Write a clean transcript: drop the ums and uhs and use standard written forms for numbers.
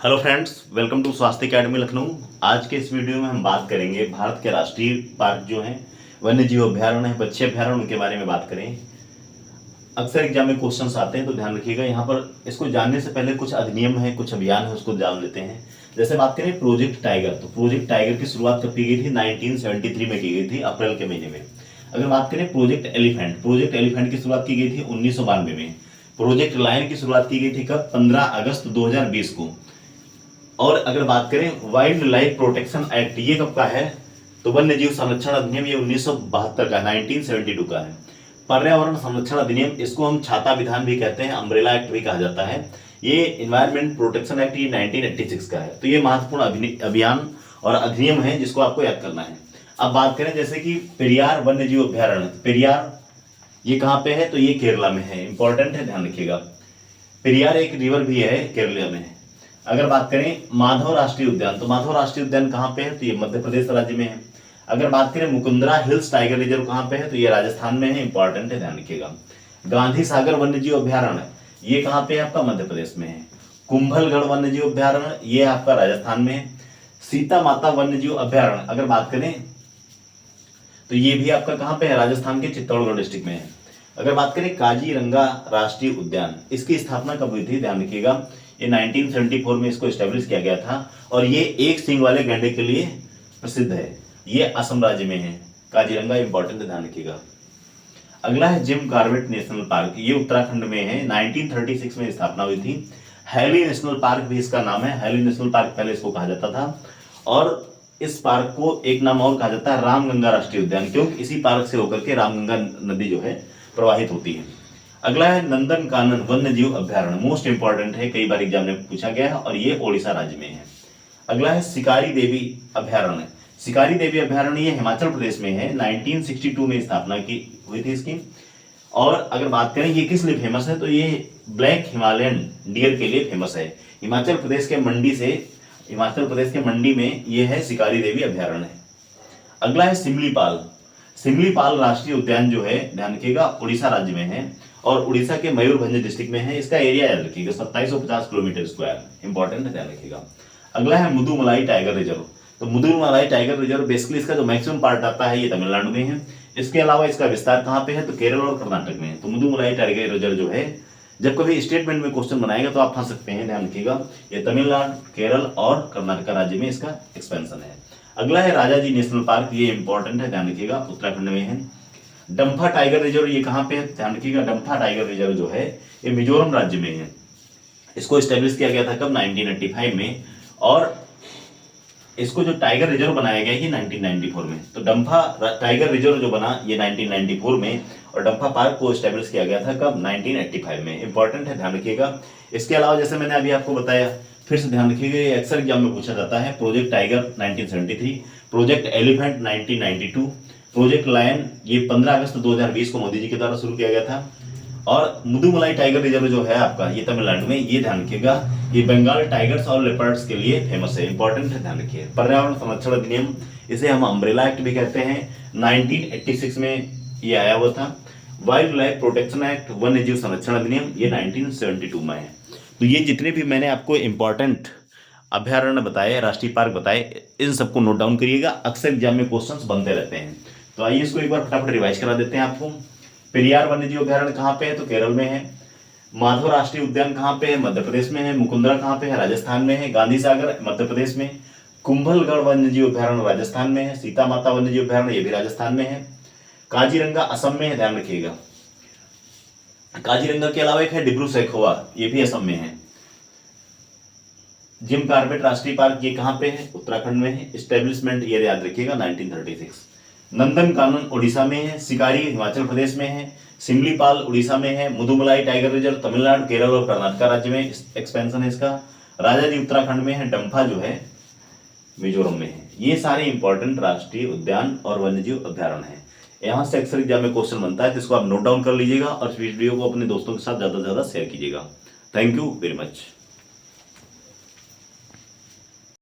Hello friends, welcome to स्वास्थ्य academy Lucknow. आज के इस वीडियो में हम बात करेंगे भारत के राष्ट्रीय पार्क जो हैं, वन्य जीव अभ्यारण्य है, पक्षी अभ्यारण्य, उनके बारे में बात करें। अक्सर एग्जाम में क्वेश्चंस आते हैं तो ध्यान रखिएगा। यहाँ पर इसको जानने से पहले कुछ अधिनियम है, कुछ अभियान है, उसको जान लेते हैं। जैसे बात करें प्रोजेक्ट टाइगर, तो प्रोजेक्ट टाइगर की शुरुआत कब की गई थी? 1973 में की गई थी, अप्रैल के महीने में। अगर बात करें प्रोजेक्ट एलिफेंट की शुरुआत की गई थी 1992 में। प्रोजेक्ट लायन की शुरुआत की गई थी कब? 15 अगस्त 2020 को। और अगर बात करें वाइल्ड लाइफ प्रोटेक्शन एक्ट, ये कब का है? तो वन्य जीव संरक्षण अधिनियम, ये 1972 का, 1972 का है। पर्यावरण संरक्षण अधिनियम, इसको हम छाता विधान भी कहते हैं, अम्ब्रेला एक्ट भी कहा जाता है। ये इन्वायरमेंट प्रोटेक्शन एक्ट, ये 1986 का है। तो ये महत्वपूर्ण अभियान और अधिनियम है जिसको आपको याद करना है। अब बात करें जैसे कि पेरियार वन्य जीव अभ्यारण्य, पेरियार ये कहाँ पे है? तो ये केरला में है, इंपॉर्टेंट है, ध्यान रखिएगा। पेरियार एक रिवर भी है, केरला में है। अगर बात करें माधव राष्ट्रीय उद्यान, तो माधव राष्ट्रीय उद्यान कहाँ पे है? तो ये मध्य प्रदेश राज्य में है। अगर बात करें मुकुंदरा हिल्स टाइगर रिजर्व कहाँ पे है? तो ये राजस्थान में है, इंपॉर्टेंट है, ध्यान रखिएगा। गांधी सागर वन्य जीव अभ्यारण्य, ये कहाँ पे है? आपका मध्य प्रदेश में है। कुंभलगढ़ वन्य जीव अभ्यारण्य, ये आपका राजस्थान में है। सीता माता वन्य जीव अभ्यारण्य अगर बात करें तो ये भी आपका कहाँ पे है? राजस्थान के चित्तौड़गढ़ डिस्ट्रिक्ट में है। अगर बात करें काजीरंगा राष्ट्रीय उद्यान, इसकी स्थापना कब हुई थी? ध्यान रखिएगा, ये 1974 में इसको एस्टेब्लिश किया गया था और ये एक सींग वाले गैंडे के लिए प्रसिद्ध है। ये असम राज्य में है, काजीरंगा, इंपॉर्टेंट, ध्यान रखिएगा। अगला है जिम कॉर्बेट नेशनल पार्क, ये उत्तराखंड में है, 1936 में स्थापना हुई थी। हैली नेशनल पार्क भी इसका नाम है, हैली नेशनल पार्क पहले इसको कहा जाता था। और इस पार्क को एक नाम और कहा जाता है रामगंगा राष्ट्रीय उद्यान, क्योंकि इसी पार्क से होकर के रामगंगा नदी जो है प्रवाहित होती है। अगला है नंदन कानन वन्य जीव अभ्यारण्य, मोस्ट इंपॉर्टेंट है, कई बार एग्जाम में पूछा गया है और ये ओडिशा राज्य में है। अगला है शिकारी देवी अभ्यारण्य, शिकारी देवी अभ्यारण्य ये हिमाचल प्रदेश में है, 1962 में स्थापना की हुई थी इसकी। और अगर बात करें ये किस लिए फेमस है, तो ये ब्लैक हिमालयन डियर के लिए फेमस है। हिमाचल प्रदेश के मंडी में ये है शिकारी देवी अभ्यारण्य है। अगला है सिमलीपाल, सिमलीपाल राष्ट्रीय उद्यान जो है, ध्यान रखिएगा, उड़ीसा राज्य में है और उड़ीसा के मयूरभंज डिस्ट्रिक्ट में है। इसका एरिया याद रखिएगा, 2750 किलोमीटर स्क्वायर, इंपॉर्टेंट है, ध्यान रखिएगा। अगला है मुदुमलाई टाइगर रिजर्व, तो मुदुमलाई टाइगर रिजर्व बेसिकली इसका जो मैक्सिमम पार्ट आता है ये तमिलनाडु में है। इसके अलावा इसका विस्तार कहाँ पे है? तो केरल और कर्नाटक में है। तो मुदुमलाई टाइगर रिजर्व जो है, जब कभी स्टेटमेंट में क्वेश्चन बनाएगा तो आप फंस सकते हैं, ध्यान रखिएगा। ये तमिलनाडु, केरल और कर्नाटक राज्य में इसका एक्सपेंशन है। अगला है राजाजी नेशनल पार्क, ये इंपॉर्टेंट है, ध्यान रखिएगा, उत्तराखंड में है। डम्फा टाइगर रिजर्व ये कहाँ पे है? ध्यान रखिएगा, डम्फा टाइगर रिजर्व जो है ये मिजोरम राज्य में है। इसको एस्टेब्लिश किया गया था कब? 1985 में। और इसको जो टाइगर रिजर्व बनाया गया ये 1994 में। तो डम्फा टाइगर रिजर्व जो बना ये 1994 में और डम्फा पार्क को एस्टेब्लिश किया गया था कब? 1985 में, इंपॉर्टेंट है, ध्यान रखिएगा। इसके अलावा जैसे मैंने अभी आपको बताया, फिर से ध्यान रखिएगा, ये अक्सर एग्जाम में पूछा जाता है। Project tiger 1973, project elephant 1992, project lion ये 15 अगस्त 2020 को मोदी जी के द्वारा शुरू किया गया था। और मुदुमलाई टाइगर रिजर्व जो है आपका ये तमिलनाडु में, ये ध्यान रखिएगा, ये बंगाल टाइगर्स और लेपर्ड्स के लिए फेमस है, इंपॉर्टेंट है, ध्यान रखिए। पर्यावरण संरक्षण अधिनियम, इसे हम अम्ब्रेला एक्ट भी कहते हैं, 1986 में ये आया हुआ था। वाइल्ड लाइफ प्रोटेक्शन एक्ट, वन्य जीव संरक्षण अधिनियम, ये 1972 में है। तो ये जितने भी मैंने आपको इंपॉर्टेंट अभ्यारण्य बताए, राष्ट्रीय पार्क बताए, इन सबको नोट डाउन करिएगा, अक्सर एग्जाम में क्वेश्चंस बनते रहते हैं। तो आइए इसको एक बार फटाफट रिवाइज करा देते हैं आपको। पेरियार वन्य जीव अभ्यारण्य कहाँ पे है? तो केरल में है। माधव राष्ट्रीय उद्यान कहाँ पे है? मध्य प्रदेश में है। मुकुंदरा कहाँ पे है? राजस्थान में है। गांधी सागर मध्य प्रदेश में। कुंभलगढ़ वन्य जीव अभ्यारण्य राजस्थान में है। सीता माता वन्य जीव अभ्यारण्य ये भी राजस्थान में है। काजीरंगा असम में है, ध्यान रखिएगा। काजीरंगा के अलावा एक है डिब्रू सैखोवा, ये भी असम में है। जिम कॉर्बेट राष्ट्रीय पार्क ये कहाँ पे है? उत्तराखंड में है। एस्टेब्लिशमेंट ये याद रखिएगा, 1936। नंदन कानन उड़ीसा में है। शिकारी हिमाचल प्रदेश में है। सिमलीपाल उड़ीसा में है। मुदुमलाई टाइगर रिजर्व तमिलनाडु, केरल और कर्नाटक राज्य में एक्सपेंशन है इसका। राजाजी उत्तराखंड में है। डम्फा जो है मिजोरम में है। ये सारे इंपॉर्टेंट राष्ट्रीय उद्यान और वन्यजीव अभ्यारण्य है। यहाँ से अक्सर एग्जाम में क्वेश्चन बनता है, तो इसको आप नोट डाउन कर लीजिएगा और इस वीडियो को अपने दोस्तों के साथ ज्यादा से ज्यादा शेयर कीजिएगा। Thank you very much.